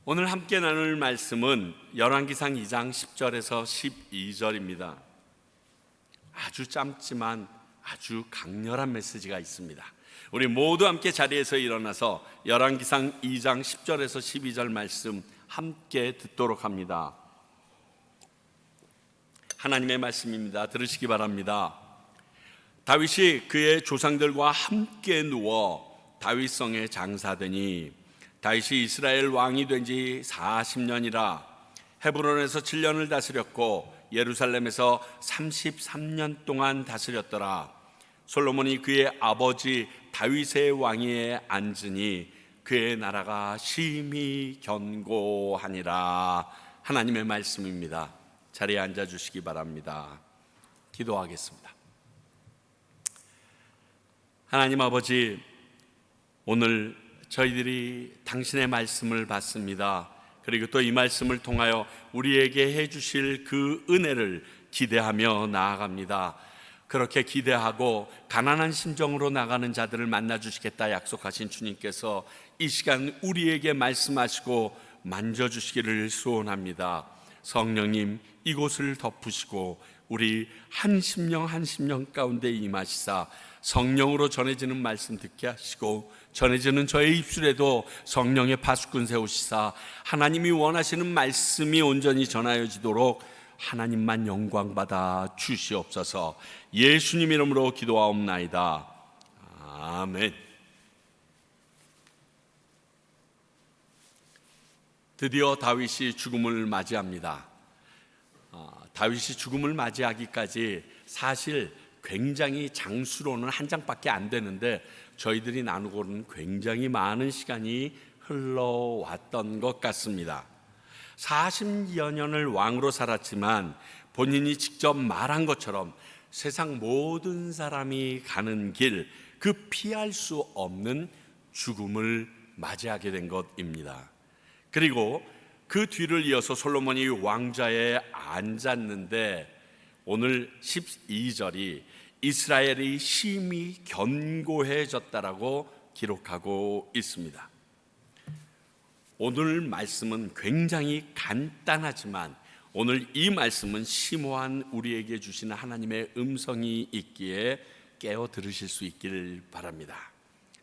오늘 함께 나눌 말씀은 열왕기상 2장 10절에서 12절입니다. 아주 짧지만 아주 강렬한 메시지가 있습니다. 우리 모두 함께 자리에서 일어나서 열왕기상 2장 10절에서 12절 말씀 함께 듣도록 합니다. 하나님의 말씀입니다. 들으시기 바랍니다. 다윗이 그의 조상들과 함께 누워 다윗성에 장사되니 다윗이 이스라엘 왕이 된 지 40년이라 헤브론에서 7년을 다스렸고 예루살렘에서 33년 동안 다스렸더라. 솔로몬이 그의 아버지 다윗의 왕위에 앉으니 그의 나라가 심히 견고하니라. 하나님의 말씀입니다. 자리에 앉아주시기 바랍니다. 기도하겠습니다. 하나님 아버지, 오늘 저희들이 당신의 말씀을 받습니다. 그리고 또 이 말씀을 통하여 우리에게 해주실 그 은혜를 기대하며 나아갑니다. 그렇게 기대하고 가난한 심정으로 나가는 자들을 만나주시겠다 약속하신 주님께서 이 시간 우리에게 말씀하시고 만져주시기를 소원합니다. 성령님, 이곳을 덮으시고 우리 한 심령 한 심령 가운데 임하시사 성령으로 전해지는 말씀 듣게 하시고 전해지는 저의 입술에도 성령의 파수꾼 세우시사 하나님이 원하시는 말씀이 온전히 전하여지도록 하나님만 영광받아 주시옵소서. 예수님 이름으로 기도하옵나이다. 아멘. 드디어 다윗이 죽음을 맞이합니다. 다윗이 죽음을 맞이하기까지 사실 굉장히 장수로는 한 장밖에 안 되는데 저희들이 나누고는 굉장히 많은 시간이 흘러왔던 것 같습니다. 40여 년을 왕으로 살았지만 본인이 직접 말한 것처럼 세상 모든 사람이 가는 길, 그 피할 수 없는 죽음을 맞이하게 된 것입니다. 그리고 그 뒤를 이어서 솔로몬이 왕좌에 앉았는데 오늘 12절이 이스라엘이 심히 견고해졌다라고 기록하고 있습니다. 오늘 말씀은 굉장히 간단하지만 오늘 이 말씀은 심오한 우리에게 주시는 하나님의 음성이 있기에 깨어 들으실 수 있기를 바랍니다.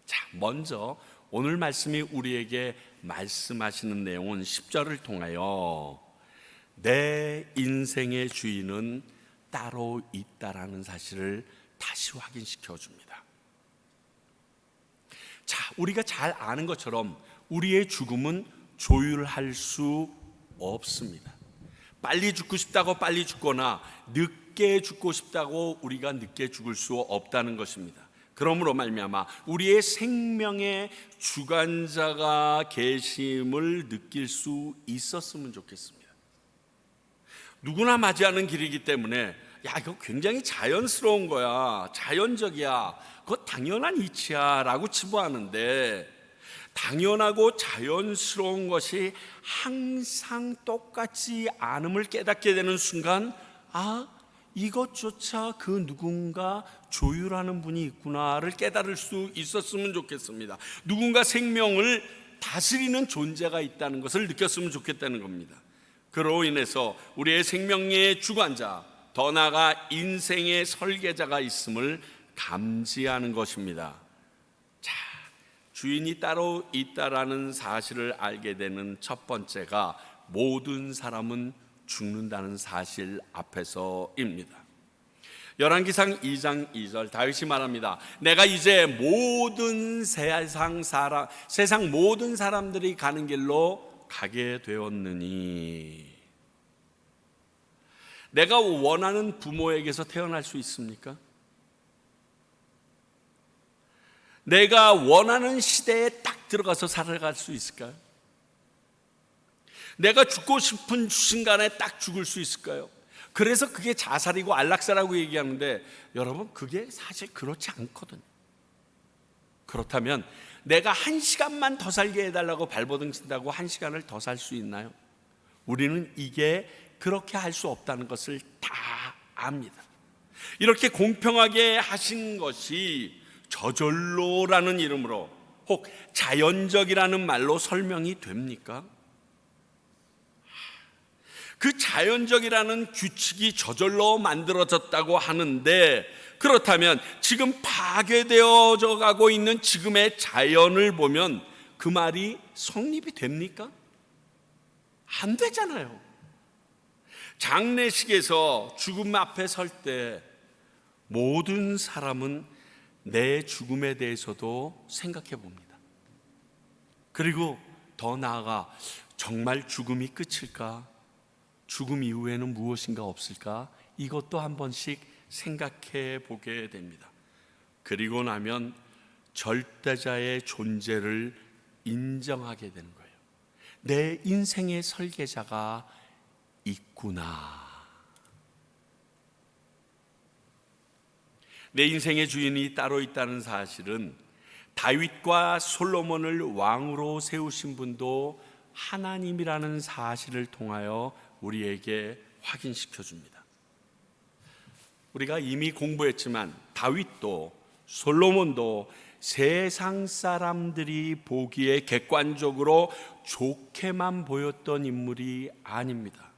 자, 먼저 오늘 말씀이 우리에게 말씀하시는 내용은 10절을 통하여 내 인생의 주인은 따로 있다라는 사실을 다시 확인시켜 줍니다. 자, 우리가 잘 아는 것처럼 우리의 죽음은 조율할 수 없습니다. 빨리 죽고 싶다고 빨리 죽거나 늦게 죽고 싶다고 우리가 늦게 죽을 수 없다는 것입니다. 그러므로 말미암아 우리의 생명의 주관자가 계심을 느낄 수 있었으면 좋겠습니다. 누구나 맞이하는 길이기 때문에 이거 굉장히 자연스러운 거야, 자연적이야, 그거 당연한 이치야 라고 치부하는데 당연하고 자연스러운 것이 항상 똑같지 않음을 깨닫게 되는 순간 이것조차 그 누군가 조율하는 분이 있구나를 깨달을 수 있었으면 좋겠습니다. 누군가 생명을 다스리는 존재가 있다는 것을 느꼈으면 좋겠다는 겁니다. 그로 인해서 우리의 생명의 주관자, 더 나아가 인생의 설계자가 있음을 감지하는 것입니다. 자, 주인이 따로 있다라는 사실을 알게 되는 첫 번째가 모든 사람은 죽는다는 사실 앞에서입니다. 열왕기상 2장 2절 다윗이 말합니다. 내가 이제 모든 세상 모든 사람들이 가는 길로 가게 되었느니. 내가 원하는 부모에게서 태어날 수 있습니까? 내가 원하는 시대에 딱 들어가서 살아갈 수 있을까요? 내가 죽고 싶은 순간에 딱 죽을 수 있을까요? 그래서 그게 자살이고 안락사라고 얘기하는데 여러분, 그게 사실 그렇지 않거든요. 그렇다면 내가 1시간만 더 살게 해달라고 발버둥 친다고 1시간을 더 살 수 있나요? 우리는 이게 그렇게 할 수 없다는 것을 다 압니다. 이렇게 공평하게 하신 것이 저절로라는 이름으로 혹 자연적이라는 말로 설명이 됩니까? 그 자연적이라는 규칙이 저절로 만들어졌다고 하는데, 그렇다면 지금 파괴되어져 가고 있는 지금의 자연을 보면 그 말이 성립이 됩니까? 안 되잖아요. 장례식에서 죽음 앞에 설 때 모든 사람은 내 죽음에 대해서도 생각해 봅니다. 그리고 더 나아가 정말 죽음이 끝일까? 죽음 이후에는 무엇인가 없을까? 이것도 한 번씩 생각해 보게 됩니다. 그리고 나면 절대자의 존재를 인정하게 되는 거예요. 내 인생의 설계자가 있구나. 내 인생의 주인이 따로 있다는 사실은 다윗과 솔로몬을 왕으로 세우신 분도 하나님이라는 사실을 통하여 우리에게 확인시켜 줍니다. 우리가 이미 공부했지만 다윗도 솔로몬도 세상 사람들이 보기에 객관적으로 좋게만 보였던 인물이 아닙니다.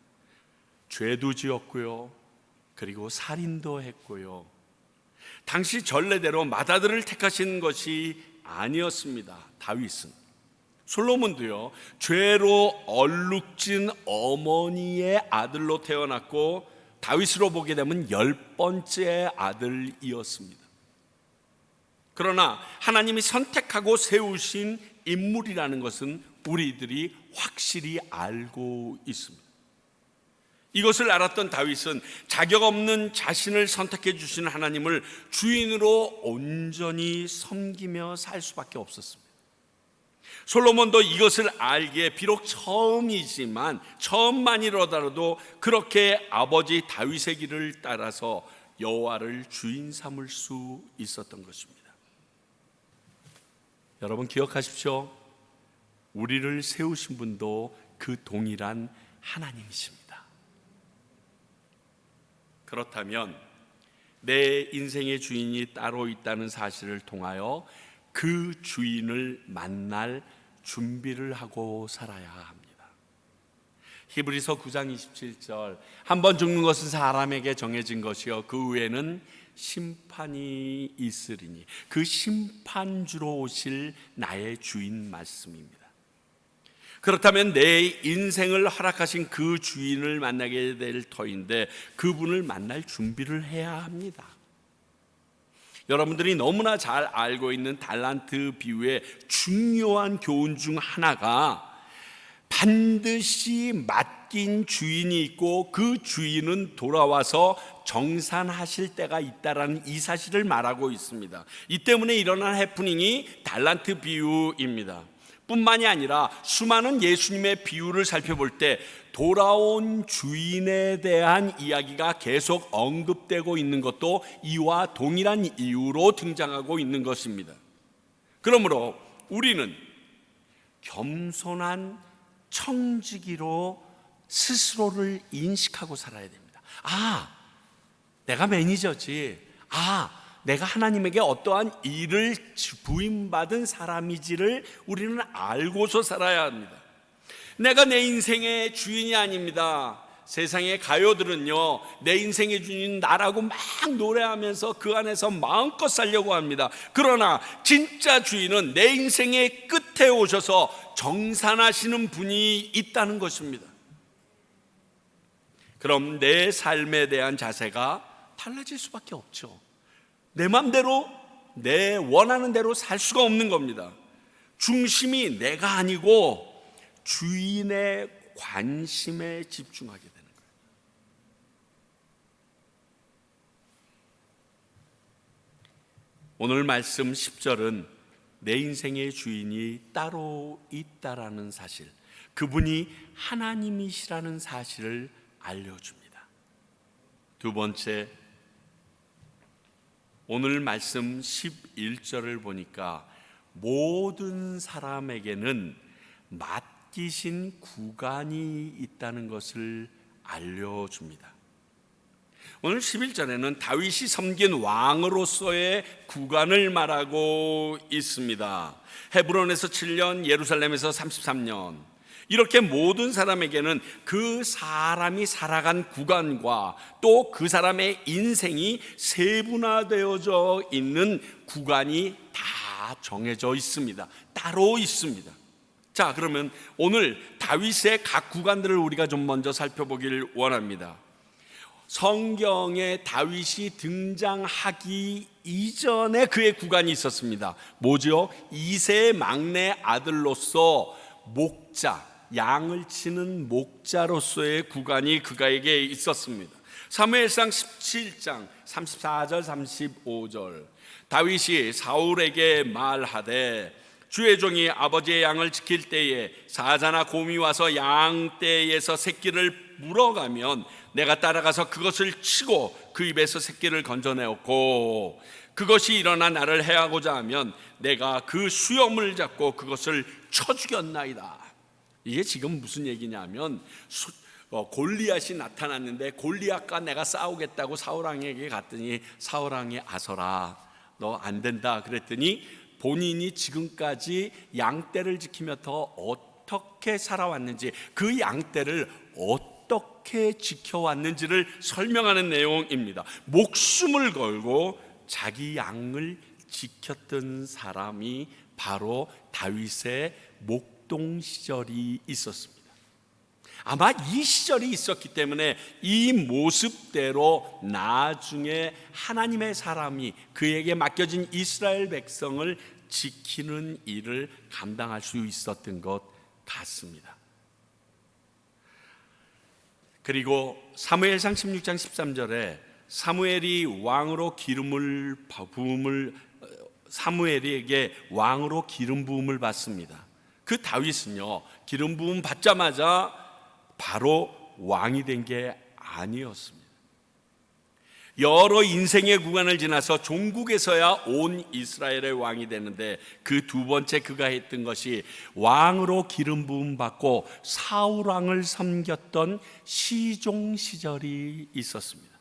죄도 지었고요, 그리고 살인도 했고요. 당시 전례대로 맏아들을 택하신 것이 아니었습니다. 다윗은. 솔로몬도요, 죄로 얼룩진 어머니의 아들로 태어났고 다윗으로 보게 되면 10번째 아들이었습니다. 그러나 하나님이 선택하고 세우신 인물이라는 것은 우리들이 확실히 알고 있습니다. 이것을 알았던 다윗은 자격 없는 자신을 선택해 주신 하나님을 주인으로 온전히 섬기며 살 수밖에 없었습니다. 솔로몬도 이것을 알기에 비록 처음만이라도 그렇게 아버지 다윗의 길을 따라서 여호와를 주인 삼을 수 있었던 것입니다. 여러분 기억하십시오. 우리를 세우신 분도 그 동일한 하나님이십니다. 그렇다면 내 인생의 주인이 따로 있다는 사실을 통하여 그 주인을 만날 준비를 하고 살아야 합니다. 히브리서 9장 27절, 한 번 죽는 것은 사람에게 정해진 것이요 그 후에는 심판이 있으리니, 그 심판주로 오실 나의 주인 말씀입니다. 그렇다면 내 인생을 허락하신 그 주인을 만나게 될 터인데 그분을 만날 준비를 해야 합니다. 여러분들이 너무나 잘 알고 있는 달란트 비유의 중요한 교훈 중 하나가 반드시 맡긴 주인이 있고 그 주인은 돌아와서 정산하실 때가 있다라는 이 사실을 말하고 있습니다. 이 때문에 일어난 해프닝이 달란트 비유입니다. 뿐만이 아니라 수많은 예수님의 비유를 살펴볼 때 돌아온 주인에 대한 이야기가 계속 언급되고 있는 것도 이와 동일한 이유로 등장하고 있는 것입니다. 그러므로 우리는 겸손한 청지기로 스스로를 인식하고 살아야 됩니다. 내가 매니저지. 내가 하나님에게 어떠한 일을 부임받은 사람이지를 우리는 알고서 살아야 합니다. 내가 내 인생의 주인이 아닙니다. 세상의 가요들은요, 내 인생의 주인은 나라고 막 노래하면서 그 안에서 마음껏 살려고 합니다. 그러나 진짜 주인은 내 인생의 끝에 오셔서 정산하시는 분이 있다는 것입니다. 그럼 내 삶에 대한 자세가 달라질 수밖에 없죠. 내 맘대로 내 원하는 대로 살 수가 없는 겁니다. 중심이 내가 아니고 주인의 관심에 집중하게 되는 거예요. 오늘 말씀 10절은 내 인생의 주인이 따로 있다라는 사실, 그분이 하나님이시라는 사실을 알려줍니다. 두 번째, 오늘 말씀 11절을 보니까 모든 사람에게는 맡기신 구간이 있다는 것을 알려줍니다. 오늘 11절에는 다윗이 섬긴 왕으로서의 구간을 말하고 있습니다. 헤브론에서 7년, 예루살렘에서 33년. 이렇게 모든 사람에게는 그 사람이 살아간 구간과 또 그 사람의 인생이 세분화되어져 있는 구간이 다 정해져 있습니다. 따로 있습니다. 자, 그러면 오늘 다윗의 각 구간들을 우리가 좀 먼저 살펴보길 원합니다. 성경에 다윗이 등장하기 이전에 그의 구간이 있었습니다. 뭐죠? 이새의 막내 아들로서 목자, 양을 치는 목자로서의 구간이 그가에게 있었습니다. 사무엘상 17장 34절 35절 다윗이 사울에게 말하되 주의 종이 아버지의 양을 지킬 때에 사자나 곰이 와서 양떼에서 새끼를 물어가면 내가 따라가서 그것을 치고 그 입에서 새끼를 건져내었고 그것이 일어나 나를 해하고자 하면 내가 그 수염을 잡고 그것을 쳐 죽였나이다. 이게 지금 무슨 얘기냐면 골리앗이 나타났는데 골리앗과 내가 싸우겠다고 사울왕에게 갔더니 사울왕이 아서라 너 안 된다 그랬더니 본인이 지금까지 양떼를 지키며 더 어떻게 살아왔는지 그 양떼를 어떻게 지켜왔는지를 설명하는 내용입니다. 목숨을 걸고 자기 양을 지켰던 사람이 바로 다윗의 목동 시절이 있었습니다. 아마 이 시절이 있었기 때문에 이 모습대로 나중에 하나님의 사람이 그에게 맡겨진 이스라엘 백성을 지키는 일을 감당할 수 있었던 것 같습니다. 그리고 사무엘상 16장 13절에 사무엘이 왕으로 사무엘에게 왕으로 기름 부음을 받습니다. 그 다윗은요 기름 부음 받자마자 바로 왕이 된 게 아니었습니다. 여러 인생의 구간을 지나서 종국에서야 온 이스라엘의 왕이 되는데 그 두 번째 그가 했던 것이 왕으로 기름 부음 받고 사울 왕을 섬겼던 시종 시절이 있었습니다.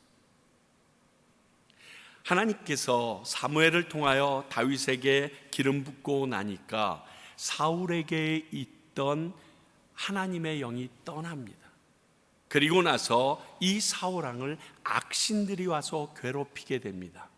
하나님께서 사무엘을 통하여 다윗에게 기름 붓고 나니까 사울에게 있던 하나님의 영이 떠납니다. 그리고 나서 이 사울왕을 악신들이 와서 괴롭히게 됩니다.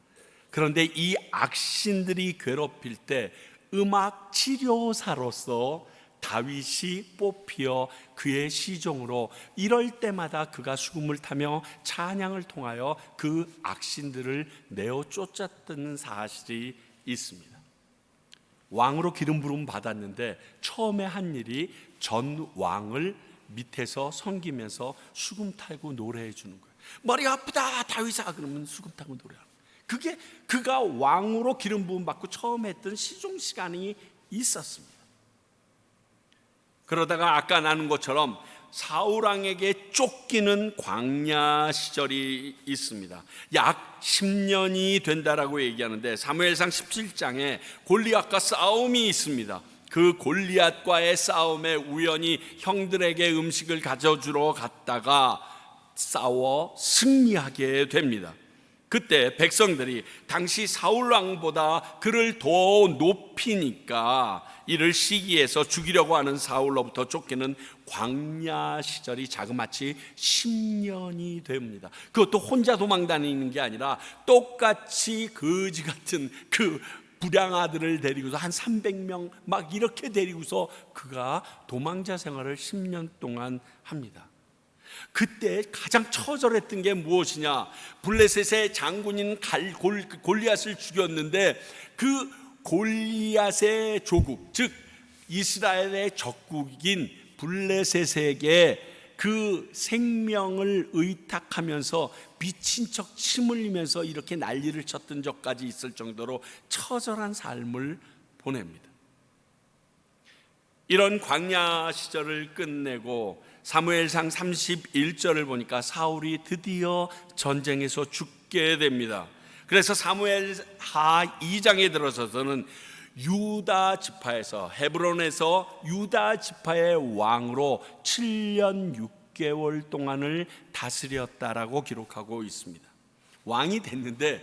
그런데 이 악신들이 괴롭힐 때 음악 치료사로서 다윗이 뽑히어 그의 시종으로 이럴 때마다 그가 수금을 타며 찬양을 통하여 그 악신들을 내어 쫓았던 사실이 있습니다. 왕으로 기름 부음 받았는데 처음에 한 일이 전 왕을 밑에서 섬기면서 수금 타고 노래해 주는 거예요. 머리 아프다 다윗아 그러면 수금 타고 노래하는 거예요. 그게 그가 왕으로 기름 부음 받고 처음 했던 시종 시간이 있었습니다. 그러다가 아까 나눈 것처럼 사울왕에게 쫓기는 광야 시절이 있습니다. 약 10년이 된다라고 얘기하는데 사무엘상 17장에 골리앗과 싸움이 있습니다. 그 골리앗과의 싸움에 우연히 형들에게 음식을 가져주러 갔다가 싸워 승리하게 됩니다. 그때 백성들이 당시 사울왕보다 그를 더 높이니까 이를 시기해서 죽이려고 하는 사울로부터 쫓기는 광야 시절이 자그마치 10년이 됩니다. 그것도 혼자 도망 다니는 게 아니라 똑같이 거지 같은 그 부량아들을 데리고서 한 300명 막 이렇게 데리고서 그가 도망자 생활을 10년 동안 합니다. 그때 가장 처절했던 게 무엇이냐? 블레셋의 장군인 골리앗을 죽였는데 그 골리앗의 조국, 즉 이스라엘의 적국인 블레셋에게 그 생명을 의탁하면서 미친 척 침 흘리면서 이렇게 난리를 쳤던 적까지 있을 정도로 처절한 삶을 보냅니다. 이런 광야 시절을 끝내고 사무엘상 31절을 보니까 사울이 드디어 전쟁에서 죽게 됩니다. 그래서 사무엘하 2장에 들어서서는 유다 지파에서 헤브론에서 유다 지파의 왕으로 7년 6개월 동안을 다스렸다라고 기록하고 있습니다. 왕이 됐는데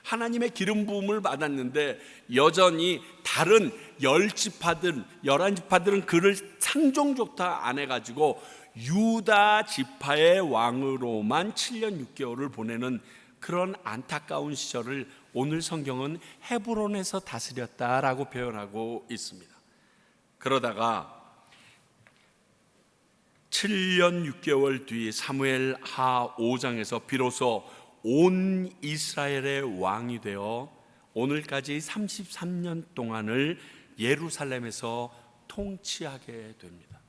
하나님의 기름 부음을 받았는데 여전히 다른 10지파들, 11지파들은 그를 상종조차 안 해가지고 유다 지파의 왕으로만 7년 6개월을 보내는 그런 안타까운 시절을 오늘 성경은 헤브론에서 다스렸다라고 표현하고 있습니다. 그러다가 7년 6개월 뒤 사무엘 하 5장에서 비로소 온 이스라엘의 왕이 되어 오늘까지 33년 동안을 예루살렘에서 통치하게 됩니다.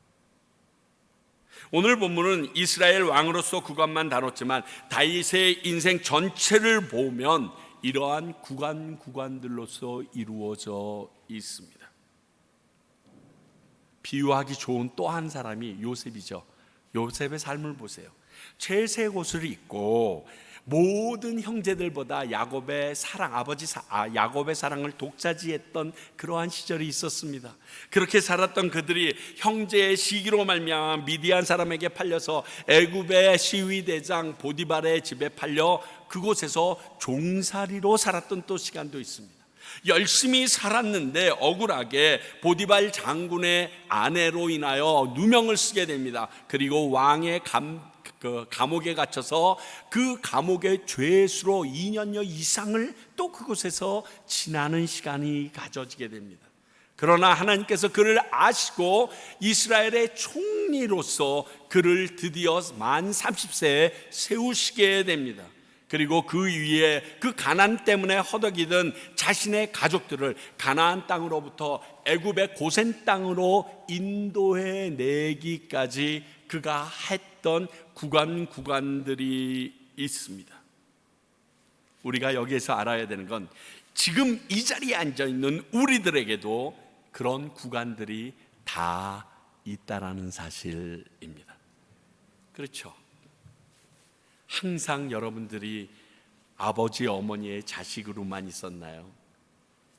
오늘 본문은 이스라엘 왕으로서 구간만 다뤘지만 다윗의 인생 전체를 보면 이러한 구간들로서 이루어져 있습니다. 비유하기 좋은 또 한 사람이 요셉이죠. 요셉의 삶을 보세요. 채색 옷을 입고 모든 형제들보다 야곱의 야곱의 사랑을 독차지했던 그러한 시절이 있었습니다. 그렇게 살았던 그들이 형제의 시기로 말미암아 미디안 사람에게 팔려서 애굽의 시위대장 보디발의 집에 팔려 그곳에서 종살이로 살았던 또 시간도 있습니다. 열심히 살았는데 억울하게 보디발 장군의 아내로 인하여 누명을 쓰게 됩니다. 그리고 왕의 감옥에 갇혀서 그 감옥의 죄수로 2년여 이상을 또 그곳에서 지나는 시간이 가져지게 됩니다. 그러나 하나님께서 그를 아시고 이스라엘의 총리로서 그를 드디어 만 30세에 세우시게 됩니다. 그리고 그 위에 그 가난 때문에 허덕이던 자신의 가족들을 가나안 땅으로부터 애굽의 고센 땅으로 인도해 내기까지 그가 했던 구간들이 있습니다. 우리가 여기에서 알아야 되는 건 지금 이 자리에 앉아 있는 우리들에게도 그런 구간들이 다 있다라는 사실입니다. 그렇죠? 항상 여러분들이 아버지 어머니의 자식으로만 있었나요?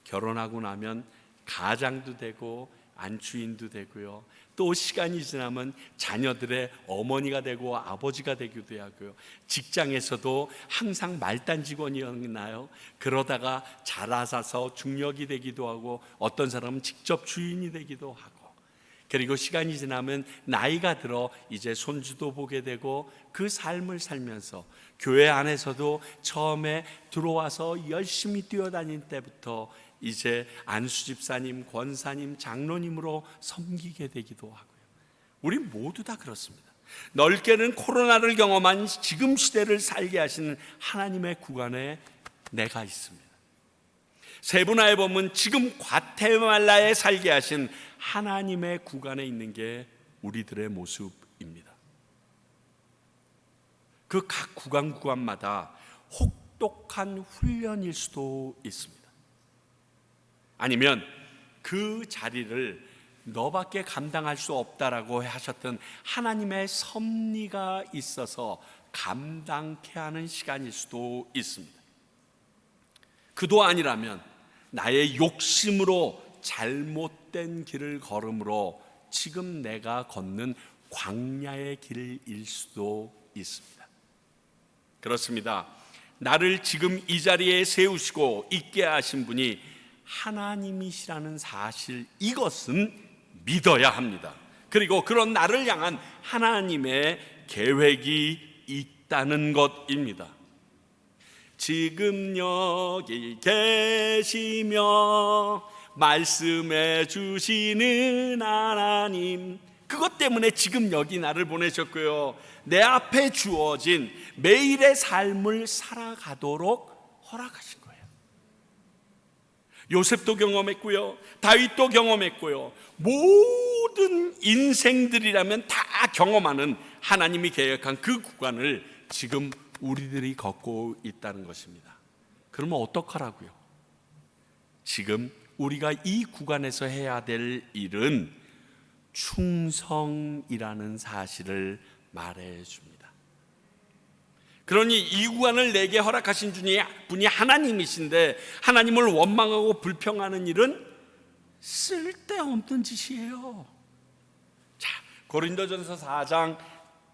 결혼하고 나면 가장도 되고 안주인도 되고요. 또 시간이 지나면 자녀들의 어머니가 되고 아버지가 되기도 하고요. 직장에서도 항상 말단 직원이었나요? 그러다가 자라서 중역이 되기도 하고 어떤 사람은 직접 주인이 되기도 하고, 그리고 시간이 지나면 나이가 들어 이제 손주도 보게 되고 그 삶을 살면서 교회 안에서도 처음에 들어와서 열심히 뛰어다닐 때부터 이제 안수집사님, 권사님, 장로님으로 섬기게 되기도 하고요. 우리 모두 다 그렇습니다. 넓게는 코로나를 경험한 지금 시대를 살게 하시는 하나님의 구간에 내가 있습니다. 세분화해 보면 지금 과테말라에 살게 하신 하나님의 구간에 있는 게 우리들의 모습입니다. 그 각 구간마다 혹독한 훈련일 수도 있습니다. 아니면 그 자리를 너밖에 감당할 수 없다라고 하셨던 하나님의 섭리가 있어서 감당케 하는 시간일 수도 있습니다. 그도 아니라면 나의 욕심으로 잘못된 길을 걸음으로 지금 내가 걷는 광야의 길일 수도 있습니다. 그렇습니다. 나를 지금 이 자리에 세우시고 있게 하신 분이 하나님이시라는 사실, 이것은 믿어야 합니다. 그리고 그런 나를 향한 하나님의 계획이 있다는 것입니다. 지금 여기 계시며 말씀해 주시는 하나님, 그것 때문에 지금 여기 나를 보내셨고요, 내 앞에 주어진 매일의 삶을 살아가도록 허락하신 거예요. 요셉도 경험했고요, 다윗도 경험했고요, 모든 인생들이라면 다 경험하는 하나님이 계획한 그 구간을 지금 우리들이 걷고 있다는 것입니다. 그러면 어떡하라고요? 지금 우리가 이 구간에서 해야 될 일은 충성이라는 사실을 말해줍니다. 그러니 이 구간을 내게 허락하신 분이 하나님이신데 하나님을 원망하고 불평하는 일은 쓸데없는 짓이에요. 자, 고린도전서 4장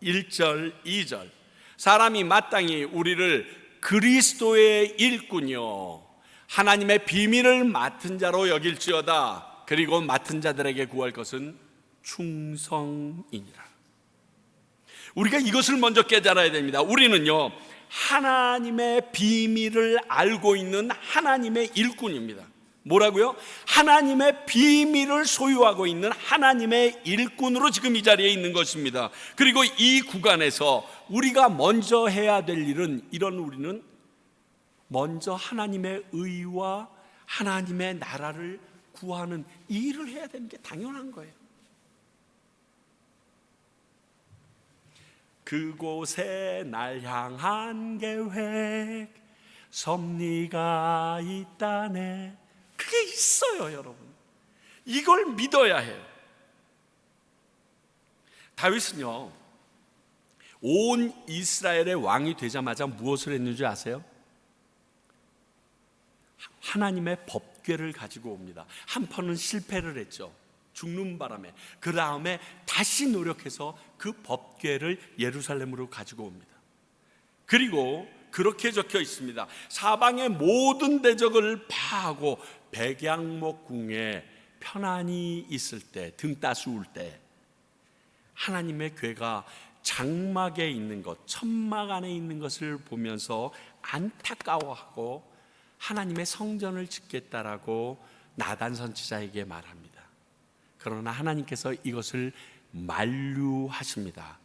1절 2절, 사람이 마땅히 우리를 그리스도의 일꾼이요 하나님의 비밀을 맡은 자로 여길지어다. 그리고 맡은 자들에게 구할 것은 충성이니라. 우리가 이것을 먼저 깨달아야 됩니다. 우리는요 하나님의 비밀을 알고 있는 하나님의 일꾼입니다. 뭐라고요? 하나님의 비밀을 소유하고 있는 하나님의 일꾼으로 지금 이 자리에 있는 것입니다. 그리고 이 구간에서 우리가 먼저 해야 될 일은 우리는 먼저 하나님의 의와 하나님의 나라를 구하는 이 일을 해야 되는 게 당연한 거예요. 그곳에 날 향한 계획 섭리가 있다네. 그게 있어요, 여러분. 이걸 믿어야 해요. 다윗은요 온 이스라엘의 왕이 되자마자 무엇을 했는지 아세요? 하나님의 법궤를 가지고 옵니다. 한 번은 실패를 했죠. 죽는 바람에. 그 다음에 다시 노력해서 그 법궤를 예루살렘으로 가지고 옵니다. 그리고 그렇게 적혀 있습니다. 사방의 모든 대적을 파하고 백양목궁에 편안히 있을 때, 등 따스울 때 하나님의 궤가 장막에 있는 것, 천막 안에 있는 것을 보면서 안타까워하고 하나님의 성전을 짓겠다라고 나단 선지자에게 말합니다. 그러나 하나님께서 이것을 만류하십니다.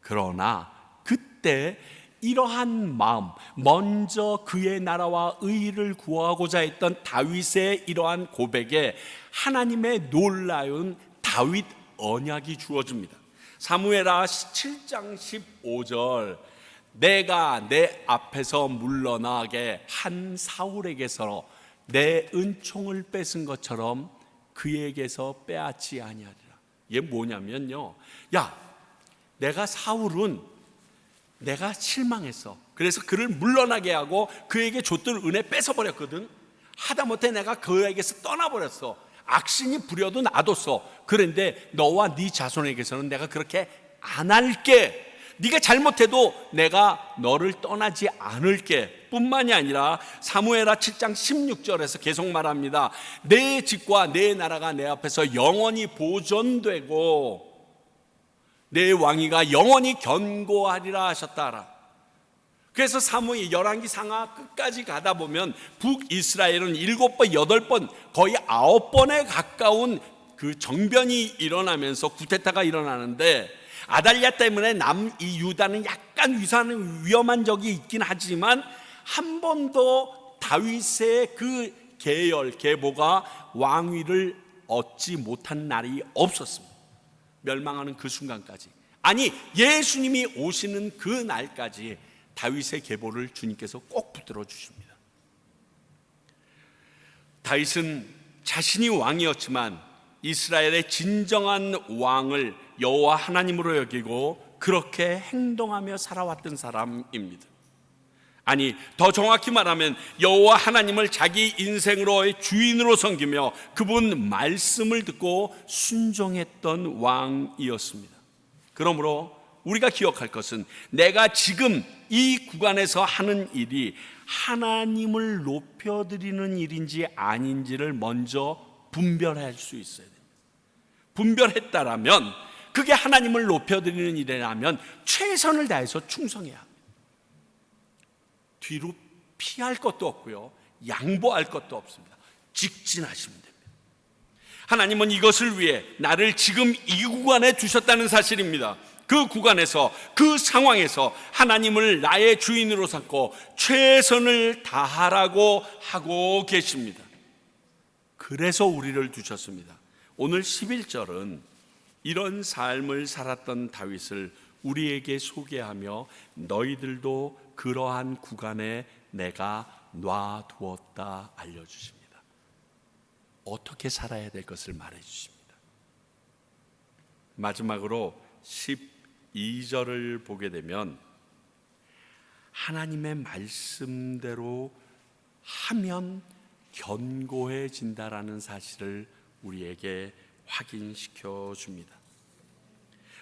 그러나 그때 이러한 마음, 먼저 그의 나라와 의를 구하고자 했던 다윗의 이러한 고백에 하나님의 놀라운 다윗 언약이 주어집니다. 사무엘하 7장 15절 내가 내 앞에서 물러나게 한 사울에게서 내 은총을 뺏은 것처럼 그에게서 빼앗지 아니하리라. 이게 뭐냐면요, 내가 사울은 내가 실망했어. 그래서 그를 물러나게 하고 그에게 줬던 은혜 뺏어버렸거든. 하다못해 내가 그에게서 떠나버렸어. 악신이 부려도 놔뒀어. 그런데 너와 네 자손에게서는 내가 그렇게 안 할게. 네가 잘못해도 내가 너를 떠나지 않을게. 뿐만이 아니라 사무엘하 7장 16절에서 계속 말합니다. 내 집과 내 나라가 내 앞에서 영원히 보존되고 내 왕위가 영원히 견고하리라 하셨다라. 그래서 사무엘 열왕기 상하 끝까지 가다 보면 북이스라엘은 7번, 8번, 거의 9번에 가까운 그 정변이 일어나면서 쿠데타가 일어나는데 아달랴 때문에 이 유다는 약간 위험한 적이 있긴 하지만 한 번도 다윗의 그 계보가 왕위를 얻지 못한 날이 없었습니다. 멸망하는 그 순간까지, 아니 예수님이 오시는 그 날까지 다윗의 계보를 주님께서 꼭 붙들어 주십니다. 다윗은 자신이 왕이었지만 이스라엘의 진정한 왕을 여호와 하나님으로 여기고 그렇게 행동하며 살아왔던 사람입니다. 아니, 더 정확히 말하면 여호와 하나님을 자기 인생으로의 주인으로 섬기며 그분 말씀을 듣고 순종했던 왕이었습니다. 그러므로 우리가 기억할 것은 내가 지금 이 구간에서 하는 일이 하나님을 높여드리는 일인지 아닌지를 먼저 분별할 수 있어야 됩니다. 분별했다라면 그게 하나님을 높여드리는 일이라면 최선을 다해서 충성해야 합니다. 뒤로 피할 것도 없고요, 양보할 것도 없습니다. 직진하시면 됩니다. 하나님은 이것을 위해 나를 지금 이 구간에 두셨다는 사실입니다. 그 구간에서, 그 상황에서 하나님을 나의 주인으로 삼고 최선을 다하라고 하고 계십니다. 그래서 우리를 두셨습니다. 오늘 11절은 이런 삶을 살았던 다윗을 우리에게 소개하며 너희들도 그러한 구간에 내가 놔두었다 알려주십니다. 어떻게 살아야 될 것을 말해주십니다. 마지막으로 12절을 보게 되면 하나님의 말씀대로 하면 견고해진다라는 사실을 우리에게 확인시켜 줍니다.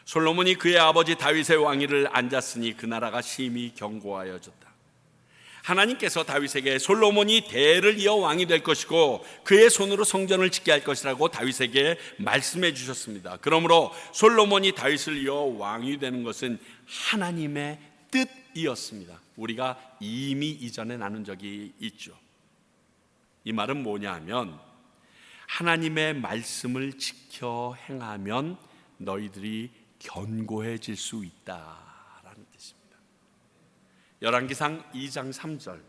솔로몬이 그의 아버지 다윗의 왕위를 앉았으니 그 나라가 심히 견고하여졌다. 하나님께서 다윗에게 솔로몬이 대를 이어 왕이 될 것이고 그의 손으로 성전을 짓게 할 것이라고 다윗에게 말씀해 주셨습니다. 그러므로 솔로몬이 다윗을 이어 왕이 되는 것은 하나님의 뜻이었습니다. 우리가 이미 이전에 나눈 적이 있죠. 이 말은 뭐냐 하면 하나님의 말씀을 지켜 행하면 너희들이 견고해질 수 있다라는 뜻입니다. 열왕기상 2장 3절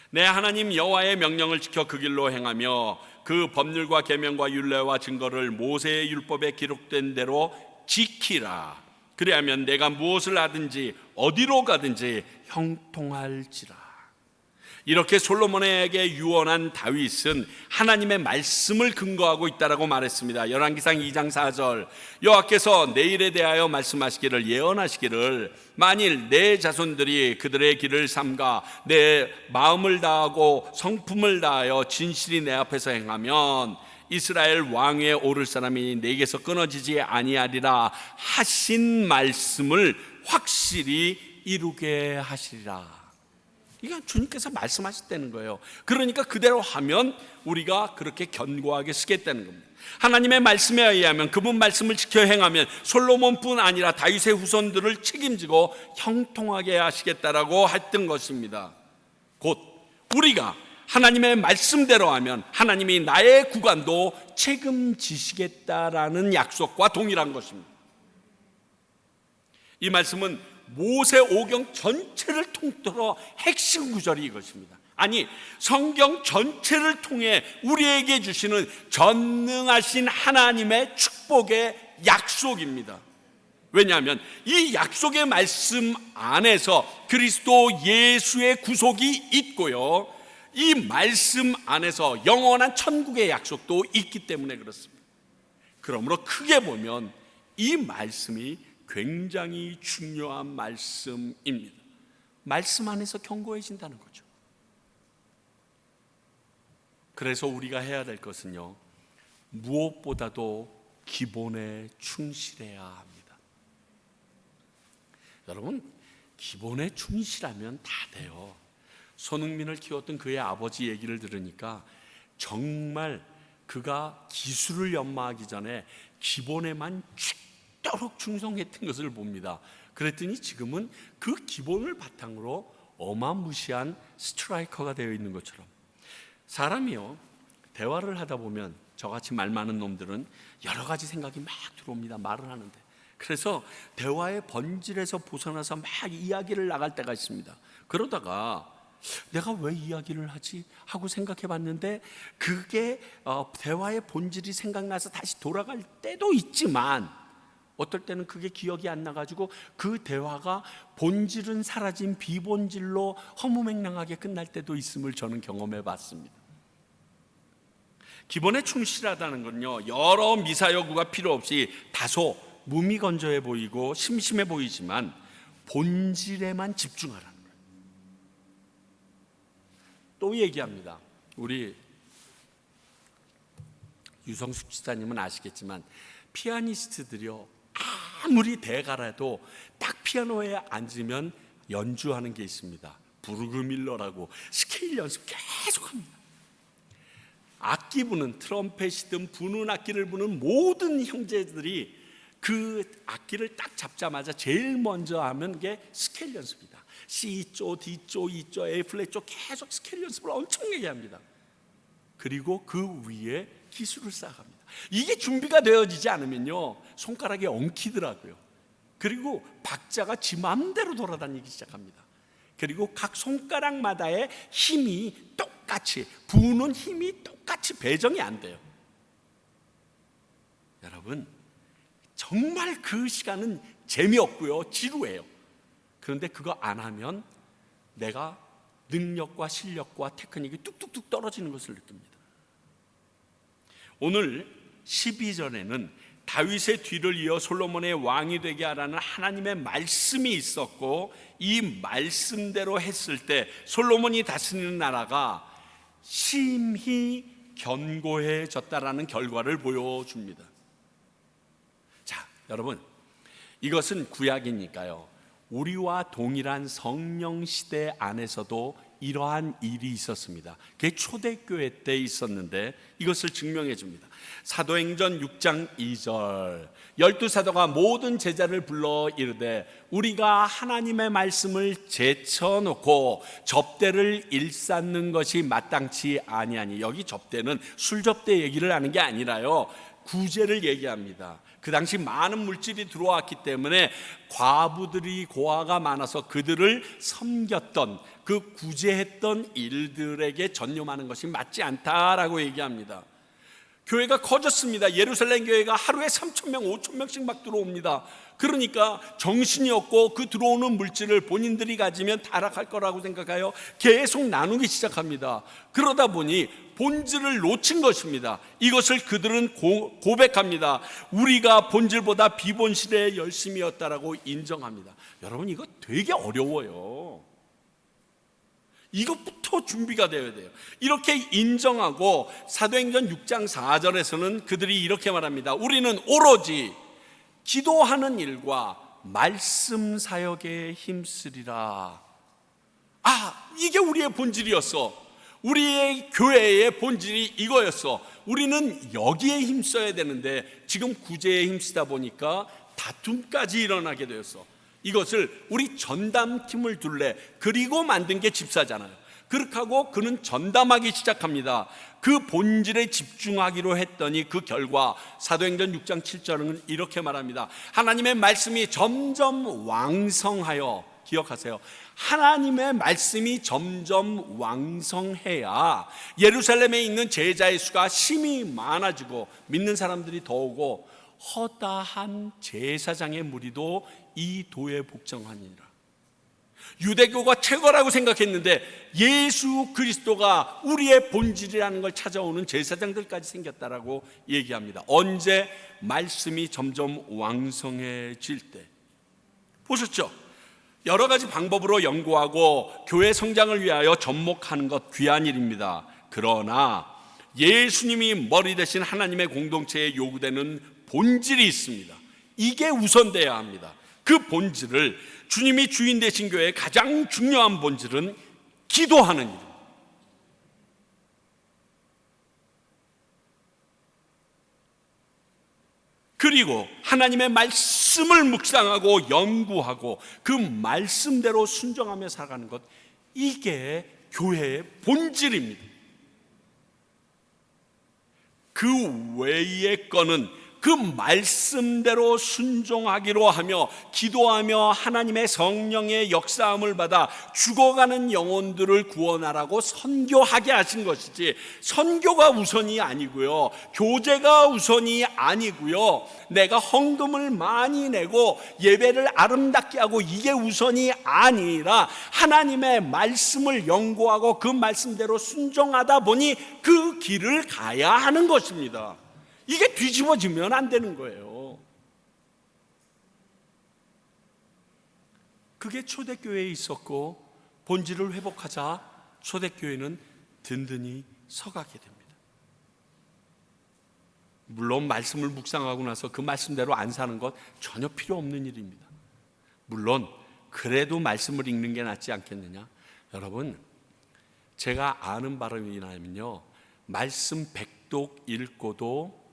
내 하나님 여호와의 명령을 지켜 그 길로 행하며 그 법률과 계명과 율례와 증거를 모세의 율법에 기록된 대로 지키라. 그리하면 내가 무엇을 하든지 어디로 가든지 형통할지라. 이렇게 솔로몬에게 유언한 다윗은 하나님의 말씀을 근거하고 있다라고 말했습니다. 열왕기상 2장 4절 여호와께서 내 일에 대하여 말씀하시기를 예언하시기를 만일 내 자손들이 그들의 길을 삼가 내 마음을 다하고 성품을 다하여 진실이 내 앞에서 행하면 이스라엘 왕위에 오를 사람이 내게서 끊어지지 아니하리라 하신 말씀을 확실히 이루게 하시리라. 이건 주님께서 말씀하셨다는 거예요. 그러니까 그대로 하면 우리가 그렇게 견고하게 쓰겠다는 겁니다. 하나님의 말씀에 의하면 그분 말씀을 지켜 행하면 솔로몬뿐 아니라 다윗의 후손들을 책임지고 형통하게 하시겠다라고 했던 것입니다. 곧 우리가 하나님의 말씀대로 하면 하나님이 나의 구간도 책임지시겠다라는 약속과 동일한 것입니다. 이 말씀은 모세 오경 전체를 통틀어 핵심 구절이 이것입니다. 아니 성경 전체를 통해 우리에게 주시는 전능하신 하나님의 축복의 약속입니다. 왜냐하면 이 약속의 말씀 안에서 그리스도 예수의 구속이 있고요, 이 말씀 안에서 영원한 천국의 약속도 있기 때문에 그렇습니다. 그러므로 크게 보면 이 말씀이 굉장히 중요한 말씀입니다. 말씀 안에서 견고해진다는 거죠. 그래서 우리가 해야 될 것은요, 무엇보다도 기본에 충실해야 합니다. 여러분, 기본에 충실하면 다 돼요. 손흥민을 키웠던 그의 아버지 얘기를 들으니까 정말 그가 기술을 연마하기 전에 기본에만 죽도록 충성했던 것을 봅니다. 그랬더니 지금은 그 기본을 바탕으로 어마무시한 스트라이커가 되어 있는 것처럼, 사람이요 대화를 하다 보면 저같이 말 많은 놈들은 여러 가지 생각이 막 들어옵니다. 말을 하는데. 그래서 대화의 본질에서 벗어나서 막 이야기를 나갈 때가 있습니다. 그러다가 내가 왜 이야기를 하지 하고 생각해 봤는데 그게 대화의 본질이 생각나서 다시 돌아갈 때도 있지만, 어떨 때는 그게 기억이 안 나가지고 그 대화가 본질은 사라진 비본질로 허무맹랑하게 끝날 때도 있음을 저는 경험해 봤습니다. 기본에 충실하다는 건요, 여러 미사여구가 필요 없이 다소 무미건조해 보이고 심심해 보이지만 본질에만 집중하라는 거예요. 또 얘기합니다. 우리 유성숙 지사님은 아시겠지만 피아니스트들이요, 아무리 대가라도 딱 피아노에 앉으면 연주하는 게 있습니다. 부르그 밀러라고 스케일 연습 계속합니다. 악기 부는, 트럼펫이든 부는 악기를 부는 모든 형제들이 그 악기를 딱 잡자마자 제일 먼저 하는 게 스케일 연습이다. C조, D조, E조, A플랫조 계속 스케일 연습을 엄청나게 합니다. 그리고 그 위에 기술을 쌓아갑니다. 이게 준비가 되어지지 않으면요, 손가락이 엉키더라고요. 그리고 박자가 지 맘대로 돌아다니기 시작합니다. 그리고 각 손가락마다의 힘이 똑같이, 부는 힘이 똑같이 배정이 안 돼요. 여러분, 정말 그 시간은 재미없고요, 지루해요. 그런데 그거 안 하면 내가 능력과 실력과 테크닉이 뚝뚝뚝 떨어지는 것을 느낍니다. 오늘 12절에는 다윗의 뒤를 이어 솔로몬의 왕이 되게 하라는 하나님의 말씀이 있었고, 이 말씀대로 했을 때 솔로몬이 다스리는 나라가 심히 견고해졌다라는 결과를 보여줍니다. 자, 여러분, 이것은 구약이니까요, 우리와 동일한 성령 시대 안에서도 이러한 일이 있었습니다. 그게 초대교회 때 있었는데 이것을 증명해 줍니다. 사도행전 6장 2절, 12사도가 모든 제자를 불러 이르되 우리가 하나님의 말씀을 제쳐놓고 접대를 일삼는 것이 마땅치 아니하니, 여기 접대는 술 접대 얘기를 하는 게 아니라요, 구제를 얘기합니다. 그 당시 많은 물질이 들어왔기 때문에 과부들이, 고아가 많아서 그들을 섬겼던, 그 구제했던 일들에게 전념하는 것이 맞지 않다라고 얘기합니다. 교회가 커졌습니다. 예루살렘 교회가 하루에 3,000명, 5,000명씩 막 들어옵니다. 그러니까 정신이 없고 그 들어오는 물질을 본인들이 가지면 타락할 거라고 생각하여 계속 나누기 시작합니다. 그러다 보니 본질을 놓친 것입니다. 이것을 그들은 고백합니다. 우리가 본질보다 비본질에 열심이었다라고 인정합니다. 여러분, 이거 되게 어려워요. 이것부터 준비가 되어야 돼요. 이렇게 인정하고 사도행전 6장 4절에서는 그들이 이렇게 말합니다. 우리는 오로지 기도하는 일과 말씀 사역에 힘쓰리라. 이게 우리의 본질이었어. 우리의 교회의 본질이 이거였어. 우리는 여기에 힘써야 되는데 지금 구제에 힘쓰다 보니까 다툼까지 일어나게 되었어. 이것을 우리 전담팀을 둘래, 그리고 만든 게 집사잖아요. 그렇게 하고 그는 전담하기 시작합니다. 그 본질에 집중하기로 했더니 그 결과 사도행전 6장 7절은 이렇게 말합니다. 하나님의 말씀이 점점 왕성하여, 기억하세요, 하나님의 말씀이 점점 왕성해야 예루살렘에 있는 제자의 수가 심히 많아지고 믿는 사람들이 더 오고 허다한 제사장의 무리도 이 도에 복종하니라. 유대교가 최고라고 생각했는데 예수 그리스도가 우리의 본질이라는 걸 찾아오는 제사장들까지 생겼다라고 얘기합니다. 언제? 말씀이 점점 왕성해질 때. 보셨죠? 여러 가지 방법으로 연구하고 교회 성장을 위하여 접목하는 것 귀한 일입니다. 그러나 예수님이 머리 대신 하나님의 공동체에 요구되는 본질이 있습니다. 이게 우선돼야 합니다. 그 본질을, 주님이 주인 되신 교회의 가장 중요한 본질은 기도하는 일입니다. 그리고 하나님의 말씀을 묵상하고 연구하고 그 말씀대로 순종하며 살아가는 것, 이게 교회의 본질입니다. 그 외의 거는 그 말씀대로 순종하기로 하며 기도하며 하나님의 성령의 역사함을 받아 죽어가는 영혼들을 구원하라고 선교하게 하신 것이지, 선교가 우선이 아니고요, 교제가 우선이 아니고요, 내가 헌금을 많이 내고 예배를 아름답게 하고 이게 우선이 아니라 하나님의 말씀을 연구하고 그 말씀대로 순종하다 보니 그 길을 가야 하는 것입니다. 이게 뒤집어지면 안 되는 거예요. 그게 초대교회에 있었고, 본질을 회복하자 초대교회는 든든히 서가게 됩니다. 물론 말씀을 묵상하고 나서 그 말씀대로 안 사는 것 전혀 필요 없는 일입니다. 물론 그래도 말씀을 읽는 게 낫지 않겠느냐. 여러분, 제가 아는 바람이라면요, 말씀 100독 읽고도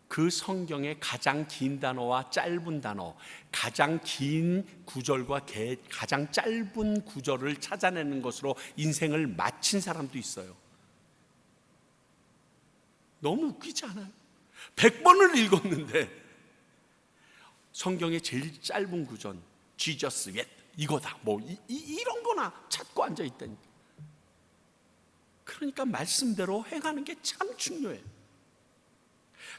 그 성경의 가장 긴 단어와 짧은 단어, 가장 긴 구절과 가장 짧은 구절을 찾아내는 것으로 인생을 마친 사람도 있어요. 너무 웃기지 않아요? 100번을 읽었는데 성경의 제일 짧은 구절, Jesus yet, 이거다, 뭐 이런 거나 찾고 앉아있다니까. 그러니까 말씀대로 행하는 게 참 중요해요.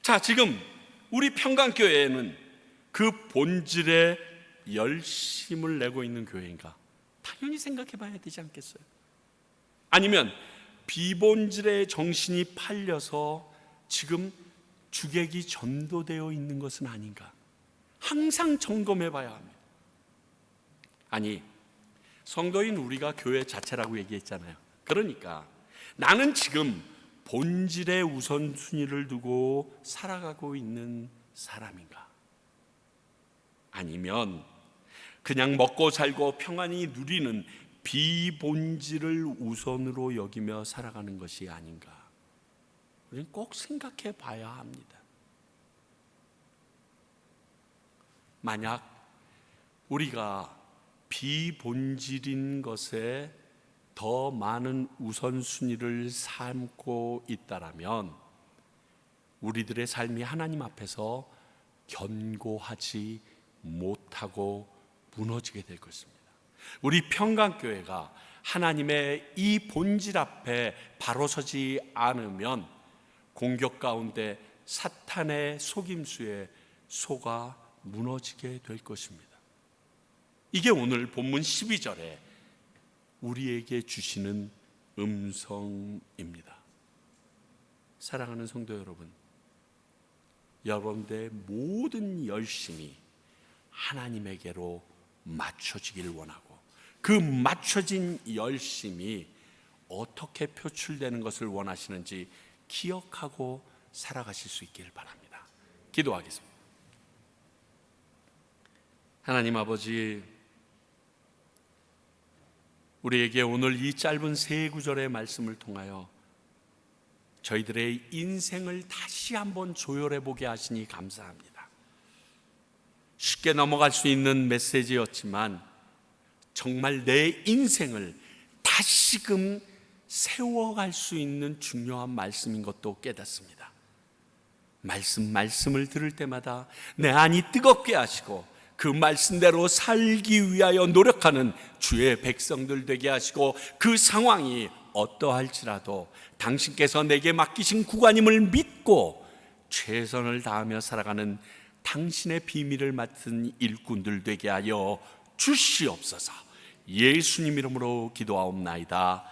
자, 지금 우리 평강교회는 그 본질에 열심을 내고 있는 교회인가? 당연히 생각해 봐야 되지 않겠어요? 아니면 비본질의 정신이 팔려서 지금 주객이 전도되어 있는 것은 아닌가? 항상 점검해 봐야 합니다. 아니, 성도인 우리가 교회 자체라고 얘기했잖아요. 그러니까 나는 지금 본질의 우선순위를 두고 살아가고 있는 사람인가? 아니면 그냥 먹고 살고 평안히 누리는 비본질을 우선으로 여기며 살아가는 것이 아닌가, 우리는 꼭 생각해 봐야 합니다. 만약 우리가 비본질인 것에 더 많은 우선순위를 삼고 있다라면 우리들의 삶이 하나님 앞에서 견고하지 못하고 무너지게 될 것입니다. 우리 평강교회가 하나님의 이 본질 앞에 바로 서지 않으면 공격 가운데 사탄의 속임수에 속아 무너지게 될 것입니다. 이게 오늘 본문 12절에 우리에게 주시는 음성입니다. 사랑하는 성도 여러분, 여러분들의 모든 열심이 하나님에게로 맞춰지길 원하고, 그 맞춰진 열심이 어떻게 표출되는 것을 원하시는지 기억하고 살아가실 수 있기를 바랍니다. 기도하겠습니다. 하나님 아버지, 우리에게 오늘 이 짧은 세 구절의 말씀을 통하여 저희들의 인생을 다시 한번 조율해 보게 하시니 감사합니다. 쉽게 넘어갈 수 있는 메시지였지만 정말 내 인생을 다시금 세워갈 수 있는 중요한 말씀인 것도 깨닫습니다. 말씀을 들을 때마다 내 안이 뜨겁게 하시고 그 말씀대로 살기 위하여 노력하는 주의 백성들 되게 하시고, 그 상황이 어떠할지라도 당신께서 내게 맡기신 구관임을 믿고 최선을 다하며 살아가는 당신의 비밀을 맡은 일꾼들 되게 하여 주시옵소서. 예수님 이름으로 기도하옵나이다.